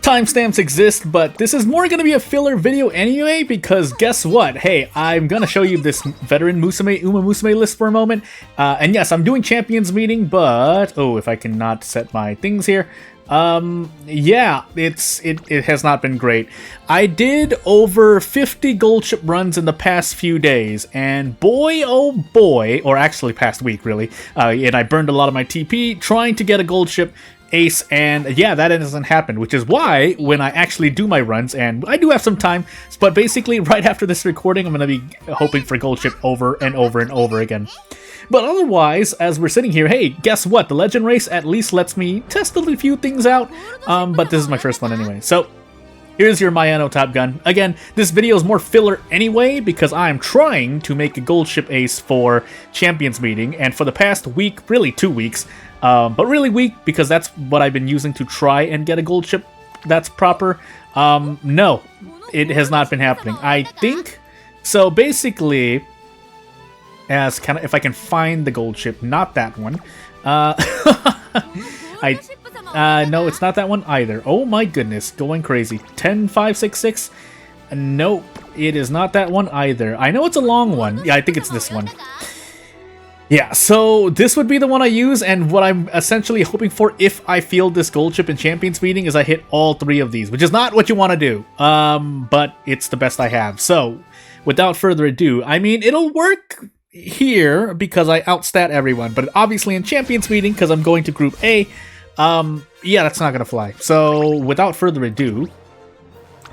timestamps exist, but this is more going to be a filler video anyway, because guess what? Hey, I'm going to show you this veteran Uma Musume list for a moment. And yes, I'm doing Champions Meeting, but... oh, if I cannot set my things here. Yeah, it has not been great. I did over 50 gold chip runs in the past few days, and boy oh boy, or actually past week really, and I burned a lot of my TP trying to get a gold chip ace, and yeah, that hasn't happened, which is why when I actually do my runs, and I do have some time, but basically right after this recording I'm going to be hoping for gold chip over and over and over again. But otherwise, as we're sitting here, hey, guess what? The Legend Race at least lets me test a few things out, but this is my first one anyway. So, here's your Mayano Top Gun. Again, this video is more filler anyway, because I'm trying to make a gold chip ace for Champions Meeting, and for the past week, really 2 weeks, but really week, because that's what I've been using to try and get a gold chip that's proper. No, it has not been happening. I think, so basically... as kind of, if I can find the gold chip, not that one. No, it's not that one either. Oh my goodness, going crazy. 10566. Nope, it is not that one either. I know it's a long one. Yeah, I think it's this one. Yeah, so this would be the one I use, and what I'm essentially hoping for if I field this gold chip in Champions Meeting is I hit all 3 of these, which is not what you want to do. But it's the best I have. So, without further ado, I mean, it'll work here because I outstat everyone, but obviously in Champions Meeting, because I'm going to Group A, yeah, that's not gonna fly. So without further ado,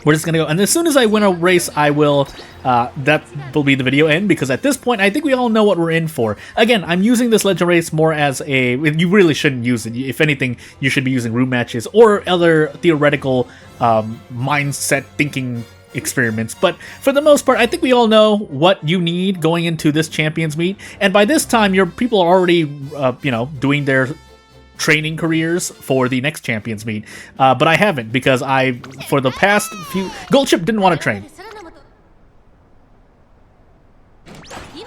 we're just gonna go, and as soon as I win a race, I will, that will be the video end, because at this point, I think we all know what we're in for. Again, I'm using this Legend Race more as a, you really shouldn't use it. If anything, you should be using room matches or other theoretical mindset thinking experiments, but for the most part, I think we all know what you need going into this Champions Meet, and by this time, your people are already, you know, doing their training careers for the next Champions Meet, but I haven't, because for the past few, gold chip didn't want to train.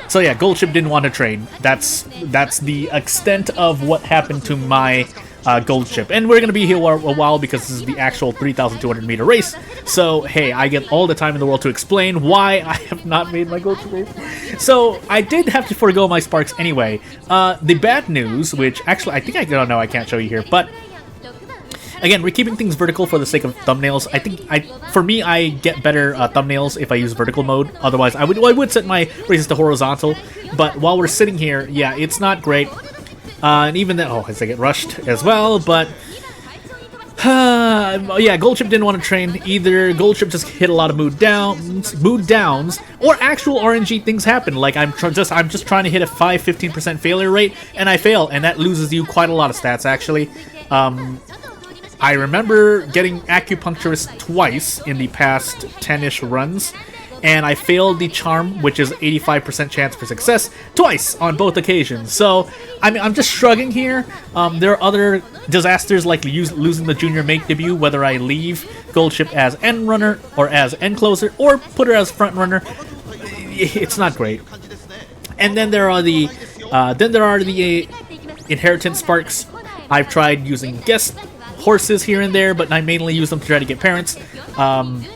So yeah, gold chip didn't want to train. That's the extent of what happened to my gold chip, and we're gonna be here a while because this is the actual 3,200 meter race. So hey, I get all the time in the world to explain why I have not made my gold chip race. So I did have to forego my sparks anyway. The bad news, which actually I think I don't know, I can't show you here, but again, we're keeping things vertical for the sake of thumbnails. I think for me, I get better thumbnails if I use vertical mode. Otherwise, I would set my races to horizontal. But while we're sitting here, yeah, it's not great. And even then, as I get rushed as well, but yeah, gold chip didn't want to train either. Gold chip just hit a lot of mood downs, or actual RNG things happen. Like I'm just trying to hit a 15% failure rate, and I fail, and that loses you quite a lot of stats actually. I remember getting acupuncturist twice in the past 10-ish runs, and I failed the charm, which is 85% chance for success, twice on both occasions. So, I mean, I'm just shrugging here. There are other disasters like losing the junior mate debut, whether I leave gold chip as end runner or as end closer, or put her as front runner. It's not great. And then there are the inheritance sparks. I've tried using guest horses here and there, but I mainly use them to try to get parents.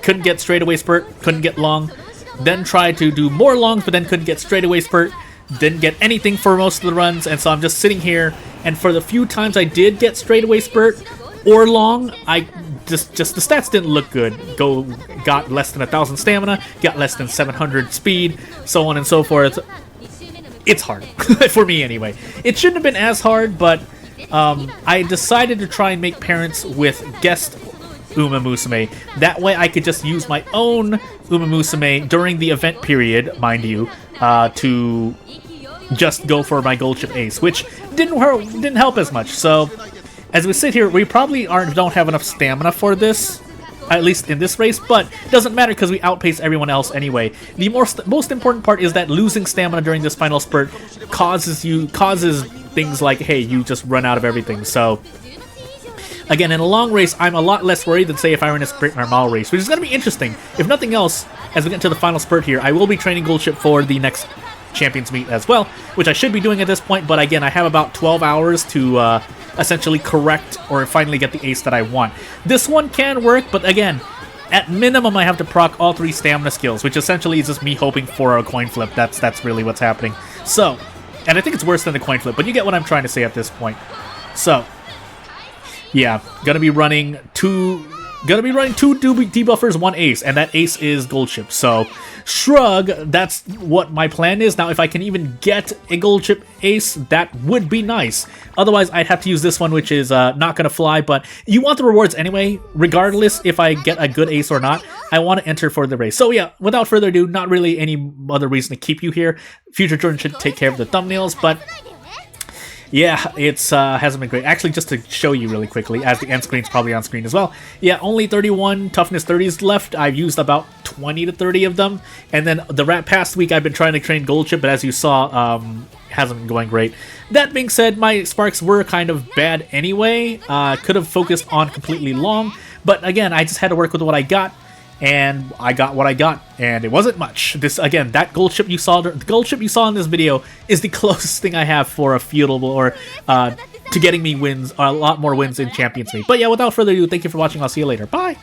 Couldn't get straightaway spurt, couldn't get long. Then tried to do more longs, but then couldn't get straightaway spurt. Didn't get anything for most of the runs, and so I'm just sitting here. And for the few times I did get straightaway spurt or long, I just the stats didn't look good. Got less than 1,000 stamina, got less than 700 speed, so on and so forth. It's hard for me anyway. It shouldn't have been as hard, but I decided to try and make parents with guest Uma Musume. That way I could just use my own Uma Musume during the event period, mind you, to just go for my gold chip ace, which didn't help as much. So as we sit here, we probably don't have enough stamina for this, at least in this race, but it doesn't matter because we outpace everyone else anyway. The most important part is that losing stamina during this final spurt causes things like, hey, you just run out of everything. So again, in a long race, I'm a lot less worried than, say, if I were in a sprint or mile race, which is going to be interesting. If nothing else, as we get into the final spurt here, I will be training gold chip for the next Champions Meet as well, which I should be doing at this point, but again, I have about 12 hours to essentially correct or finally get the ace that I want. This one can work, but again, at minimum, I have to proc all 3 stamina skills, which essentially is just me hoping for a coin flip. That's really what's happening. So, and I think it's worse than the coin flip, but you get what I'm trying to say at this point. So, yeah, gonna be running two debuffers, 1 ace, and that ace is gold chip. So, shrug, that's what my plan is. Now, if I can even get a gold chip ace, that would be nice. Otherwise, I'd have to use this one, which is not gonna fly, but you want the rewards anyway, regardless if I get a good ace or not. I want to enter for the race. So yeah, without further ado, not really any other reason to keep you here. Future Jordan should take care of the thumbnails, but yeah, it's hasn't been great. Actually, just to show you really quickly, as the end screen's probably on screen as well. Yeah, only 31 toughness 30s left. I've used about 20 to 30 of them. And then the past week, I've been trying to train gold chip, but as you saw, hasn't been going great. That being said, my sparks were kind of bad anyway. Could have focused on completely long, but again, I just had to work with what I got. And I got what I got, and it wasn't much. This again, that gold chip you saw, the gold chip you saw in this video, is the closest thing I have for a feudal or to getting me wins, a lot more wins in Champions League. But yeah, without further ado, thank you for watching. I'll see you later. Bye.